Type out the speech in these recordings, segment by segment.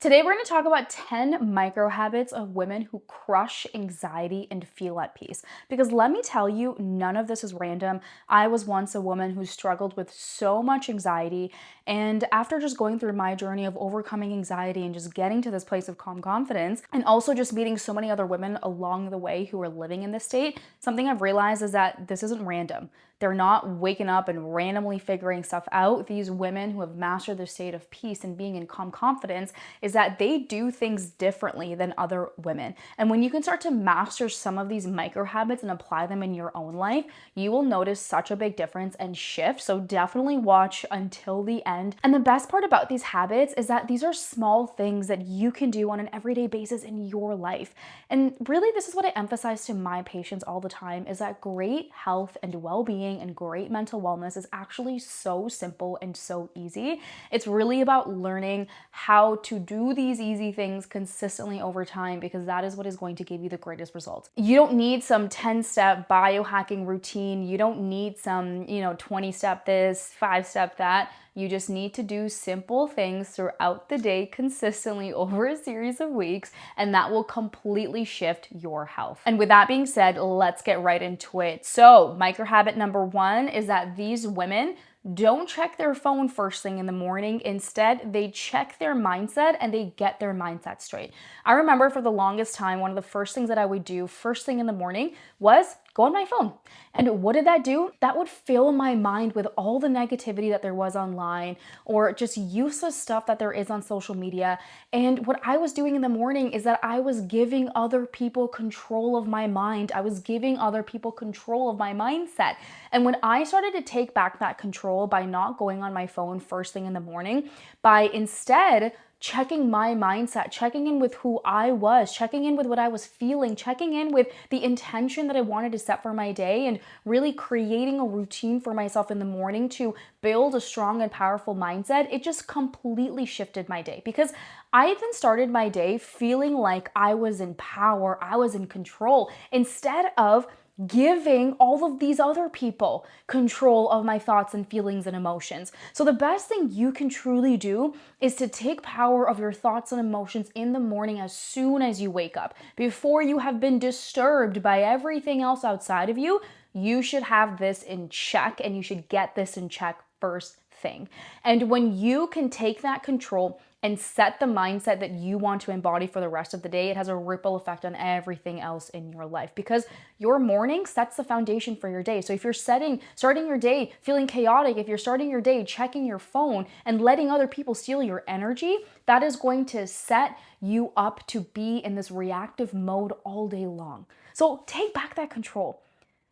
Today, we're going to talk about 10 micro habits of women who crush anxiety and feel at peace. Because let me tell you, none of this is random. I was once a woman who struggled with so much anxiety. And after just going through my journey of overcoming anxiety and just getting to this place of calm confidence, and also just meeting so many other women along the way who are living in this state, something I've realized is that this isn't random. They're not waking up and randomly figuring stuff out. These women who have mastered the state of peace and being in calm confidence is that they do things differently than other women. And when you can start to master some of these micro habits and apply them in your own life, you will notice such a big difference and shift. So definitely watch until the end. And the best part about these habits is that these are small things that you can do on an everyday basis in your life. And really, this is what I emphasize to my patients all the time, is that great health and well-being and great mental wellness is actually so simple and so easy. It's really about learning how to do these easy things consistently over time, because that is what is going to give you the greatest results. You don't need some 10-step biohacking routine. You don't need some, 20-step this, 5-step that. You just need to do simple things throughout the day consistently over a series of weeks, and that will completely shift your health. And with that being said, let's get right into it. So, micro habit number 1 is that these women don't check their phone first thing in the morning. Instead, they check their mindset and they get their mindset straight. I remember for the longest time, one of the first things that I would do first thing in the morning was go on my phone. And what did that do? That would fill my mind with all the negativity that there was online, or just useless stuff that there is on social media. And what I was doing in the morning is that I was giving other people control of my mind. I was giving other people control of my mindset. And when I started to take back that control by not going on my phone first thing in the morning, by instead checking my mindset, checking in with who I was, checking in with what I was feeling, checking in with the intention that I wanted to set for my day, and really creating a routine for myself in the morning to build a strong and powerful mindset, it just completely shifted my day, because I then started my day feeling like I was in power, I was in control, instead of giving all of these other people control of my thoughts and feelings and emotions. So the best thing you can truly do is to take power of your thoughts and emotions in the morning as soon as you wake up. Before you have been disturbed by everything else outside of you, you should have this in check, and you should get this in check first thing. And when you can take that control and set the mindset that you want to embody for the rest of the day, it has a ripple effect on everything else in your life, because your morning sets the foundation for your day. So if you're starting your day feeling chaotic, if you're starting your day checking your phone and letting other people steal your energy, that is going to set you up to be in this reactive mode all day long. So take back that control.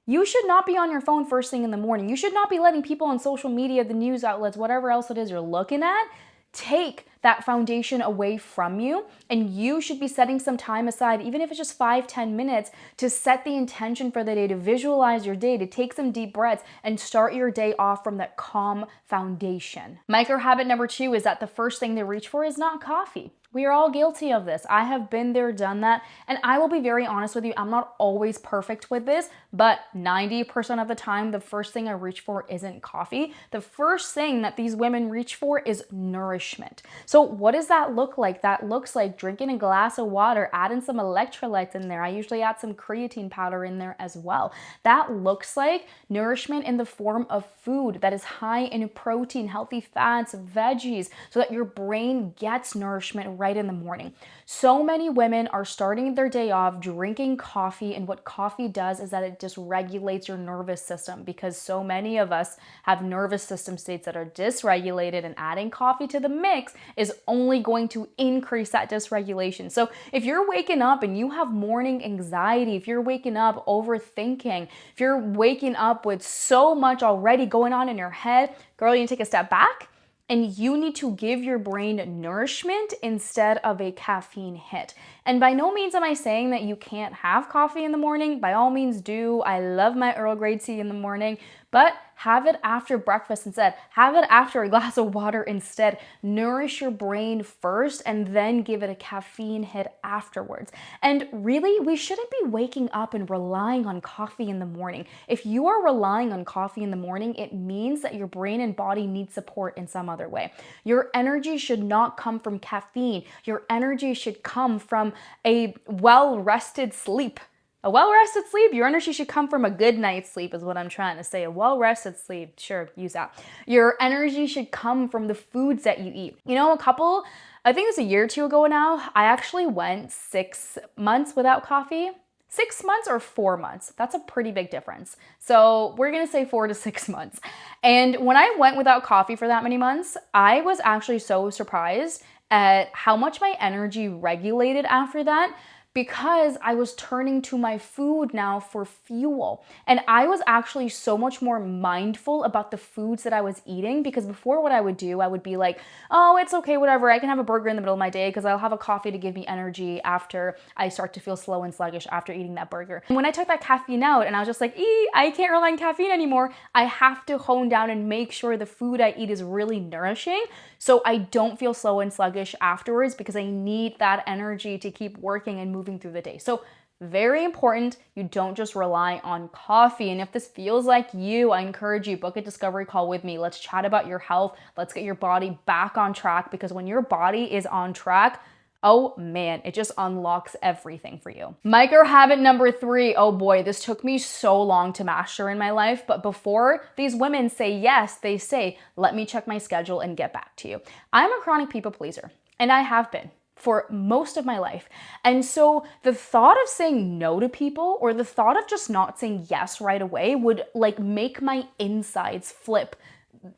You should not be on your phone first thing in the morning. You should not be letting people on social media, the news outlets, whatever else it is you're looking at, take that foundation away from you. And you should be setting some time aside, even if it's just 5-10 minutes, to set the intention for the day, to visualize your day, to take some deep breaths and start your day off from that calm foundation. Micro habit number 2 is that the first thing they reach for is not coffee. We are all guilty of this. I have been there, done that. And I will be very honest with you, I'm not always perfect with this, but 90% of the time, the first thing I reach for isn't coffee. The first thing that these women reach for is nourishment. So what does that look like? That looks like drinking a glass of water, adding some electrolytes in there. I usually add some creatine powder in there as well. That looks like nourishment in the form of food that is high in protein, healthy fats, veggies, so that your brain gets nourishment right in the morning. So many women are starting their day off drinking coffee, and what coffee does is that it dysregulates your nervous system, because so many of us have nervous system states that are dysregulated, and adding coffee to the mix is only going to increase that dysregulation. So if you're waking up and you have morning anxiety, if you're waking up overthinking, if you're waking up with so much already going on in your head, girl, you need to take a step back. And you need to give your brain nourishment instead of a caffeine hit. And by no means am I saying that you can't have coffee in the morning. By all means do. I love my Earl Grey tea in the morning. But Have it after breakfast instead. Have it after a glass of water instead. Nourish your brain first and then give it a caffeine hit afterwards. And really, we shouldn't be waking up and relying on coffee in the morning. If you are relying on coffee in the morning, it means that your brain and body need support in some other way. Your energy should not come from caffeine. Your energy should come from a well-rested sleep. A well-rested sleep, your energy should come from a good night's sleep is what I'm trying to say. A well-rested sleep, sure, use that. Your energy should come from the foods that you eat. You know, I think it's a year or two ago now, I actually went 6 months without coffee. 6 months or 4 months. That's a pretty big difference. So we're gonna say 4 to 6 months. And when I went without coffee for that many months, I was actually so surprised at how much my energy regulated after that, because I was turning to my food now for fuel. And I was actually so much more mindful about the foods that I was eating, because before what I would do, I would be like, oh, it's okay, whatever. I can have a burger in the middle of my day because I'll have a coffee to give me energy after I start to feel slow and sluggish after eating that burger. And when I took that caffeine out and I was just like, I can't rely on caffeine anymore. I have to hone down and make sure the food I eat is really nourishing so I don't feel slow and sluggish afterwards, because I need that energy to keep working and moving through the day. So very important, you don't just rely on coffee. And if this feels like you, I encourage you, book a discovery call with me. Let's chat about your health. Let's get your body back on track, because when your body is on track, oh man, it just unlocks everything for you. Micro habit number 3. Oh boy, this took me so long to master in my life. But before these women say yes, they say, let me check my schedule and get back to you. I'm a chronic people pleaser, and I have been for most of my life. And so the thought of saying no to people, or the thought of just not saying yes right away, would like make my insides flip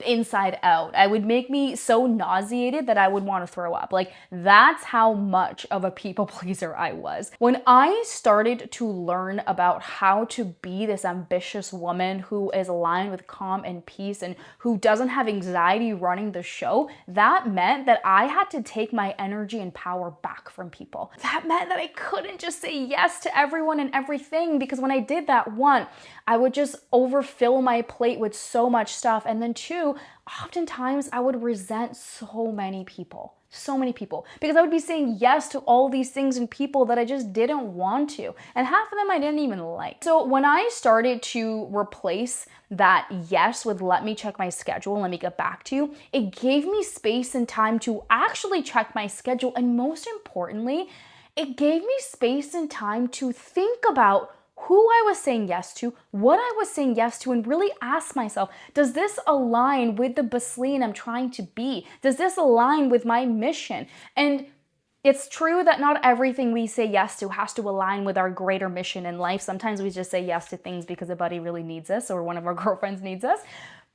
inside out. It would make me so nauseated that I would want to throw up. Like, that's how much of a people pleaser I was. When I started to learn about how to be this ambitious woman who is aligned with calm and peace and who doesn't have anxiety running the show, that meant that I had to take my energy and power back from people. That meant that I couldn't just say yes to everyone and everything, because when I did that, one, I would just overfill my plate with so much stuff, and then two, oftentimes I would resent so many people, because I would be saying yes to all these things and people that I just didn't want to, and half of them I didn't even like. So when I started to replace that yes with let me check my schedule and let me get back to you, it gave me space and time to actually check my schedule, and most importantly, it gave me space and time to think about who I was saying yes to, what I was saying yes to, and really ask myself, does this align with the Basleen I'm trying to be? Does this align with my mission? And it's true that not everything we say yes to has to align with our greater mission in life. Sometimes we just say yes to things because a buddy really needs us or one of our girlfriends needs us.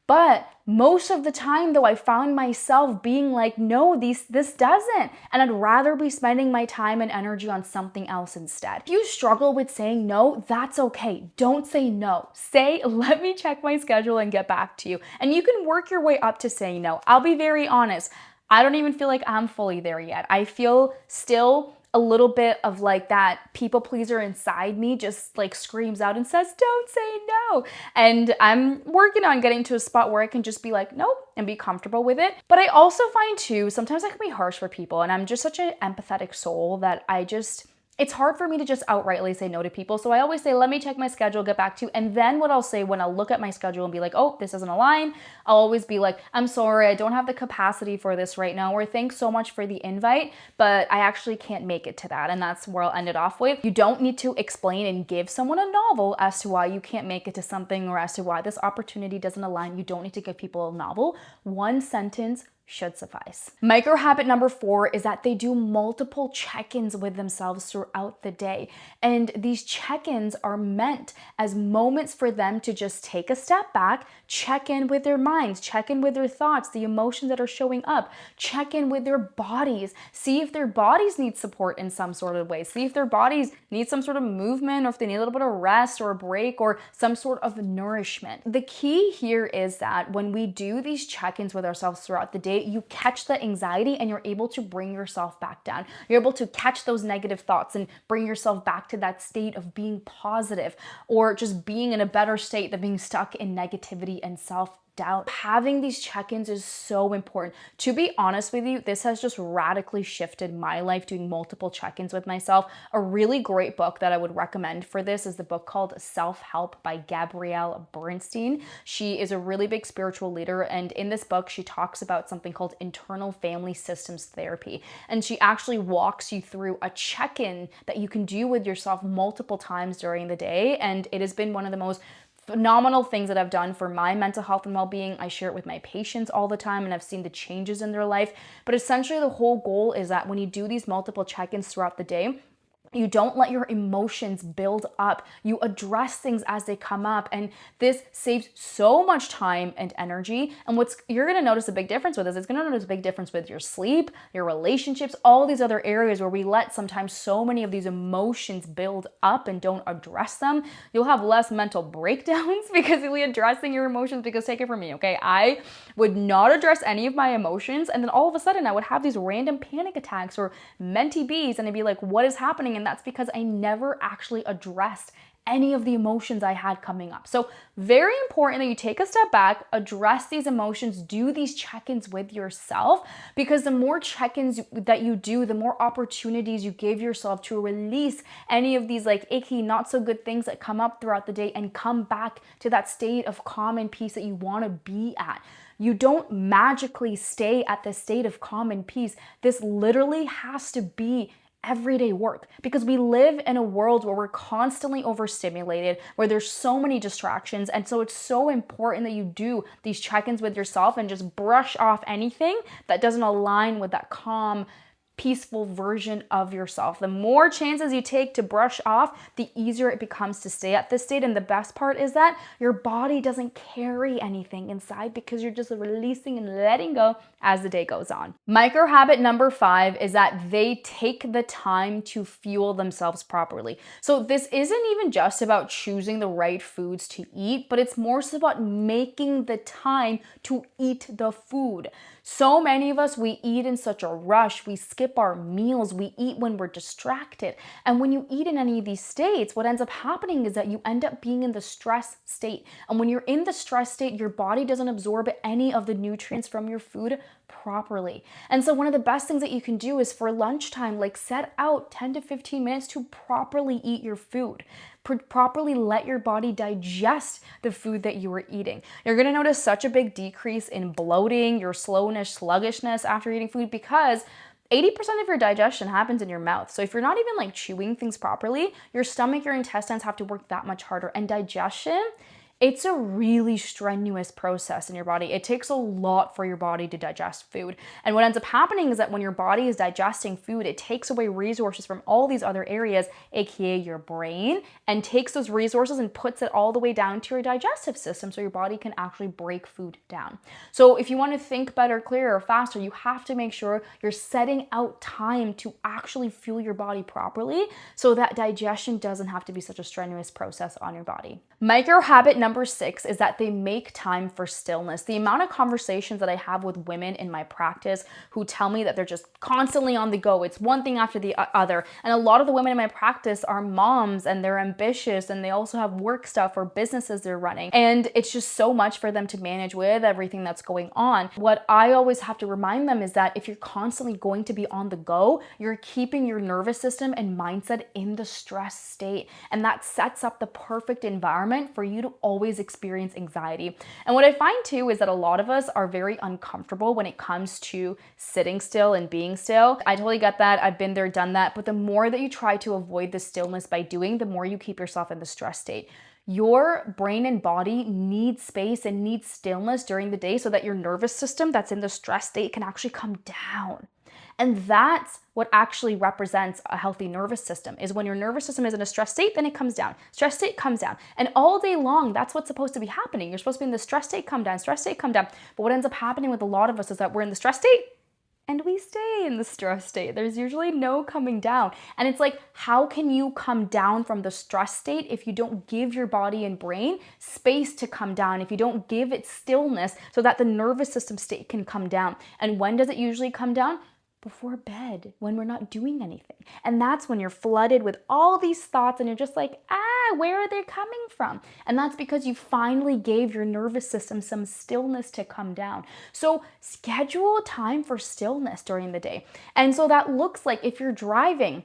But most of the time, though, I found myself being like, no, this doesn't. And I'd rather be spending my time and energy on something else instead. If you struggle with saying no, that's okay. Don't say no. Say, let me check my schedule and get back to you. And you can work your way up to saying no. I'll be very honest. I don't even feel like I'm fully there yet. I feel still a little bit of like that people pleaser inside me just like screams out and says, don't say no. And I'm working on getting to a spot where I can just be like, nope, and be comfortable with it. But I also find too, sometimes I can be harsh for people, and I'm just such an empathetic soul that it's hard for me to just outrightly say no to people. So I always say, let me check my schedule, get back to you. And then what I'll say when I look at my schedule and be like, oh, this doesn't align, I'll always be like, I'm sorry, I don't have the capacity for this right now, or thanks so much for the invite, but I actually can't make it to that. And that's where I'll end it off with. You don't need to explain and give someone a novel as to why you can't make it to something, or as to why this opportunity doesn't align. You don't need to give people a novel. One sentence should suffice. Micro habit number 4 is that they do multiple check-ins with themselves throughout the day. And these check-ins are meant as moments for them to just take a step back, check in with their minds, check in with their thoughts, the emotions that are showing up, check in with their bodies, see if their bodies need support in some sort of way, see if their bodies need some sort of movement, or if they need a little bit of rest or a break or some sort of nourishment. The key here is that when we do these check-ins with ourselves throughout the day, day, you catch the anxiety and you're able to bring yourself back down. You're able to catch those negative thoughts and bring yourself back to that state of being positive, or just being in a better state than being stuck in negativity and self-doubt. Having these check-ins is so important. To be honest with you, this has just radically shifted my life, doing multiple check-ins with myself. A really great book that I would recommend for this is the book called Self-Help by Gabrielle Bernstein. She is a really big spiritual leader, and in this book, she talks about something called internal family systems therapy. And she actually walks you through a check-in that you can do with yourself multiple times during the day. And it has been one of the most phenomenal things that I've done for my mental health and well-being. I share it with my patients all the time, and I've seen the changes in their life. But essentially, the whole goal is that when you do these multiple check-ins throughout the day, you don't let your emotions build up. You address things as they come up, and this saves so much time and energy. And you're going to notice a big difference with this. It's going to notice a big difference with your sleep, your relationships, all these other areas where we let sometimes so many of these emotions build up and don't address them. You'll have less mental breakdowns because you'll be addressing your emotions. Because take it from me, okay? I would not address any of my emotions, and then all of a sudden I would have these random panic attacks or mentee bees, and I'd be like, what is happening? And that's because I never actually addressed any of the emotions I had coming up. So very important that you take a step back, address these emotions, do these check-ins with yourself, because the more check-ins that you do, the more opportunities you give yourself to release any of these like icky, not so good things that come up throughout the day and come back to that state of calm and peace that you want to be at. You don't magically stay at this state of calm and peace. This literally has to be everyday work, because we live in a world where we're constantly overstimulated, where there's so many distractions. And so it's so important that you do these check-ins with yourself and just brush off anything that doesn't align with that calm, peaceful version of yourself. The more chances you take to brush off, the easier it becomes to stay at this state. And the best part is that your body doesn't carry anything inside, because you're just releasing and letting go as the day goes on. Micro habit number 5 is that they take the time to fuel themselves properly. So this isn't even just about choosing the right foods to eat, but it's more so about making the time to eat the food. So many of us, we eat in such a rush, we skip our meals, we eat when we're distracted. And when you eat in any of these states, what ends up happening is that you end up being in the stress state. And when you're in the stress state, your body doesn't absorb any of the nutrients from your food properly. And so one of the best things that you can do is for lunchtime, like set out 10 to 15 minutes to properly eat your food. Properly let your body digest the food that you are eating. You're going to notice such a big decrease in bloating, your slowness, sluggishness after eating food, because 80% of your digestion happens in your mouth. So if you're not even like chewing things properly, your stomach, your intestines have to work that much harder. And digestion, it's a really strenuous process in your body. It takes a lot for your body to digest food. And what ends up happening is that when your body is digesting food, it takes away resources from all these other areas, aka your brain, and takes those resources and puts it all the way down to your digestive system so your body can actually break food down. So if you want to think better, clearer, faster, you have to make sure you're setting out time to actually fuel your body properly so that digestion doesn't have to be such a strenuous process on your body. Micro habit number 6 is that they make time for stillness. The amount of conversations that I have with women in my practice who tell me that they're just constantly on the go, it's one thing after the other. And a lot of the women in my practice are moms, and they're ambitious, and they also have work stuff or businesses they're running. And it's just so much for them to manage with everything that's going on. What I always have to remind them is that if you're constantly going to be on the go, you're keeping your nervous system and mindset in the stress state. And that sets up the perfect environment for you to always experience anxiety. And what I find too is that a lot of us are very uncomfortable when it comes to sitting still and being still. I totally get that. I've been there, done that. But the more that you try to avoid the stillness by doing, the more you keep yourself in the stress state. Your brain and body need space and need stillness during the day so that your nervous system that's in the stress state can actually come down. And that's what actually represents a healthy nervous system, is when your nervous system is in a stress state, then it comes down. Stress state comes down. And all day long, that's what's supposed to be happening. You're supposed to be in the stress state, come down, stress state, come down. But what ends up happening with a lot of us is that we're in the stress state, and we stay in the stress state. There's usually no coming down. And it's like, how can you come down from the stress state if you don't give your body and brain space to come down, if you don't give it stillness so that the nervous system state can come down? And when does it usually come down? Before bed, when we're not doing anything. And that's when you're flooded with all these thoughts and you're just like, where are they coming from? And that's because you finally gave your nervous system some stillness to come down. So schedule time for stillness during the day. And so that looks like, if you're driving,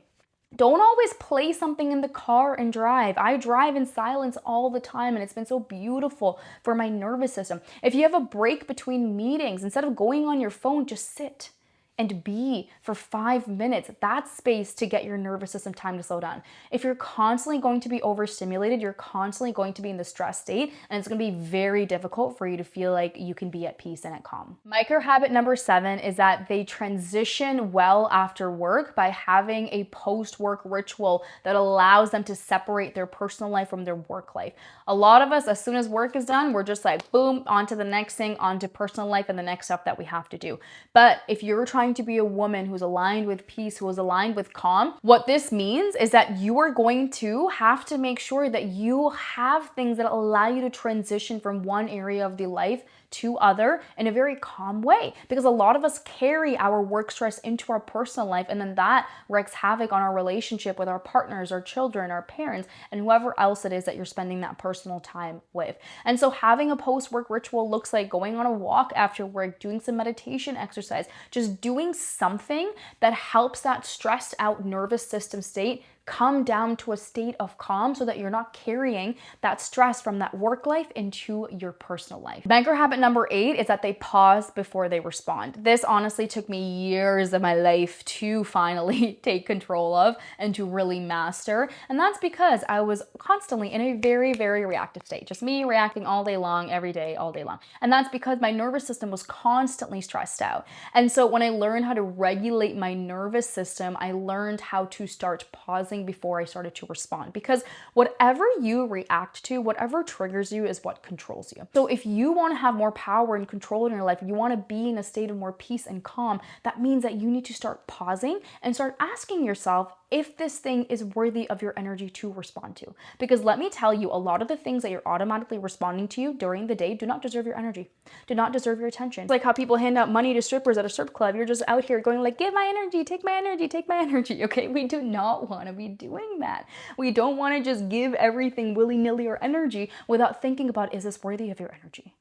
don't always play something in the car and drive. I drive in silence all the time, and it's been so beautiful for my nervous system. If you have a break between meetings, instead of going on your phone, just sit and be for 5 minutes. That's space to get your nervous system time to slow down. If you're constantly going to be overstimulated, you're constantly going to be in the stress state, and it's going to be very difficult for you to feel like you can be at peace and at calm. Micro habit number 7 is that they transition well after work by having a post-work ritual that allows them to separate their personal life from their work life. A lot of us, as soon as work is done, we're just like, boom, on to the next thing, on to personal life and the next stuff that we have to do. But if you're trying to be a woman who's aligned with peace, who is aligned with calm, what this means is that you are going to have to make sure that you have things that allow you to transition from one area of the life to other in a very calm way, because a lot of us carry our work stress into our personal life, and then that wreaks havoc on our relationship with our partners, our children, our parents, and whoever else it is that you're spending that personal time with. And so having a post-work ritual looks like going on a walk after work, doing some meditation exercise, just doing something that helps that stressed out nervous system state come down to a state of calm, so that you're not carrying that stress from that work life into your personal life. Micro habit number 8 is that they pause before they respond. This honestly took me years of my life to finally take control of and to really master. And that's because I was constantly in a very, very reactive state. Just me reacting all day long, every day, all day long. And that's because my nervous system was constantly stressed out. And so when I learned how to regulate my nervous system, I learned how to start pausing before I started to respond, because whatever you react to, whatever triggers you, is what controls you. So if you want to have more power and control in your life, you want to be in a state of more peace and calm, that means that you need to start pausing and start asking yourself if this thing is worthy of your energy to respond to. Because let me tell you, a lot of the things that you're automatically responding to during the day do not deserve your energy, do not deserve your attention. It's like how people hand out money to strippers at a strip club. You're just out here going like, give my energy, take my energy, take my energy. Okay, we do not want to be doing that. We don't want to just give everything willy-nilly or energy without thinking about, is this worthy of your energy?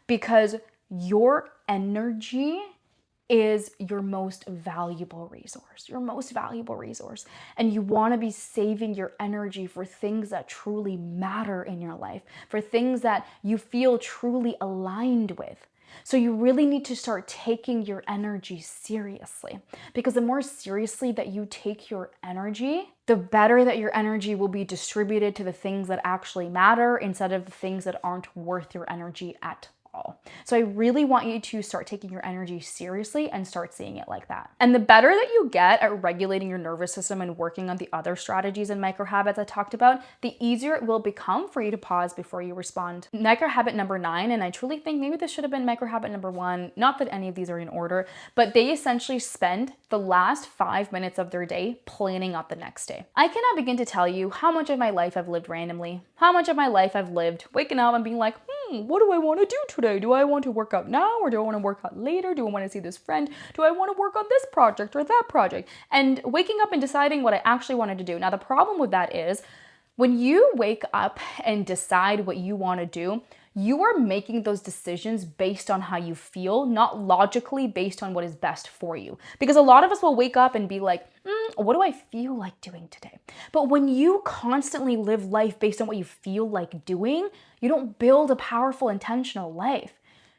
Because your energy is your most valuable resource, and you want to be saving your energy for things that truly matter in your life, for things that you feel truly aligned with. So you really need to start taking your energy seriously, because the more seriously that you take your energy, the better that your energy will be distributed to the things that actually matter instead of the things that aren't worth your energy at all. So I really want you to start taking your energy seriously and start seeing it like that. And the better that you get at regulating your nervous system and working on the other strategies and micro habits I talked about, the easier it will become for you to pause before you respond. Micro habit number 9, and I truly think maybe this should have been micro habit number 1, not that any of these are in order, but they essentially spend the last 5 minutes of their day planning out the next day. I cannot begin to tell you how much of my life I've lived randomly, how much of my life I've lived waking up and being like, what do I want to do today? Do I want to work out now, or do I want to work out later? Do I want to see this friend? Do I want to work on this project or that project? And waking up and deciding what I actually wanted to do. Now, the problem with that is when you wake up and decide what you want to do, you are making those decisions based on how you feel, not logically based on what is best for you. Because a lot of us will wake up and be like, what do I feel like doing today? But when you constantly live life based on what you feel like doing, you don't build a powerful, intentional life.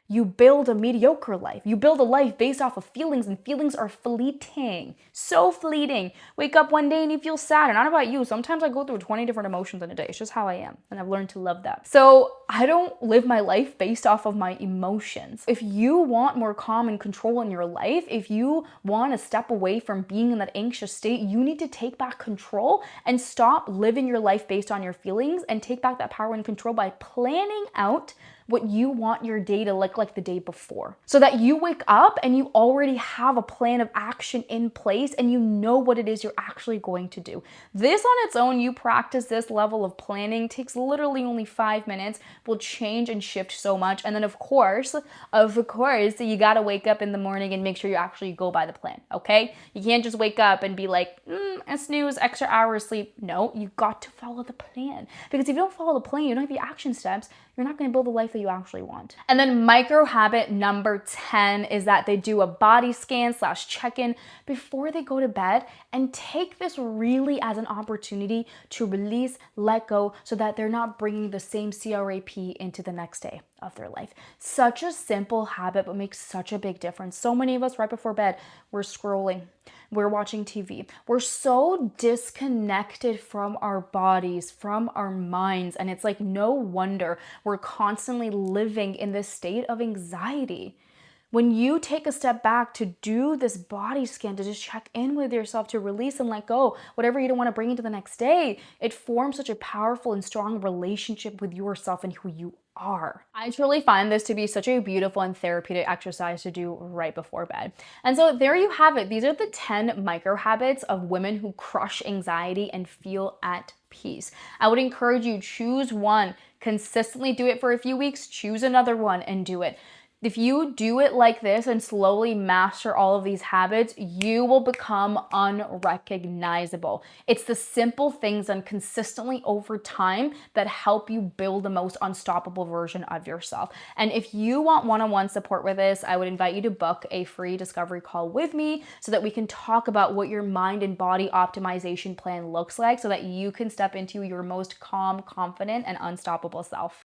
You build a mediocre life. You build a life based off of feelings, and feelings are fleeting. So fleeting. Wake up one day and you feel sad. And not about you. Sometimes I go through 20 different emotions in a day. It's just how I am. And I've learned to love that. So I don't live my life based off of my emotions. If you want more calm and control in your life, if you want to step away from being in that anxious state, you need to take back control and stop living your life based on your feelings, and take back that power and control by planning out what you want your day to look like the day before, so that you wake up and you already have a plan of action in place and you know what it is you're actually going to do. This on its own, you practice this level of planning, takes literally only 5 minutes, will change and shift so much. And then of course, you gotta wake up in the morning and make sure you actually go by the plan, okay? You can't just wake up and be like, a snooze, extra hour of sleep. No, you got to follow the plan. Because if you don't follow the plan, you don't have the action steps, you're not going to build the life that you actually want. And then micro habit number 10 is that they do a body scan / check-in before they go to bed, and take this really as an opportunity to release, let go, so that they're not bringing the same CRAP into the next day of their life. Such a simple habit, but makes such a big difference. So many of us right before bed, we're scrolling, we're watching TV. We're so disconnected from our bodies, from our minds, and it's like no wonder we're constantly living in this state of anxiety. When you take a step back to do this body scan, to just check in with yourself, to release and let go whatever you don't want to bring into the next day, it forms such a powerful and strong relationship with yourself and who you are. I truly find this to be such a beautiful and therapeutic exercise to do right before bed. And so there you have it. These are the 10 micro habits of women who crush anxiety and feel at peace. I would encourage you, choose one, consistently do it for a few weeks, choose another one and do it. If you do it like this and slowly master all of these habits, you will become unrecognizable. It's the simple things done consistently over time that help you build the most unstoppable version of yourself. And if you want one-on-one support with this, I would invite you to book a free discovery call with me so that we can talk about what your mind and body optimization plan looks like, so that you can step into your most calm, confident, and unstoppable self.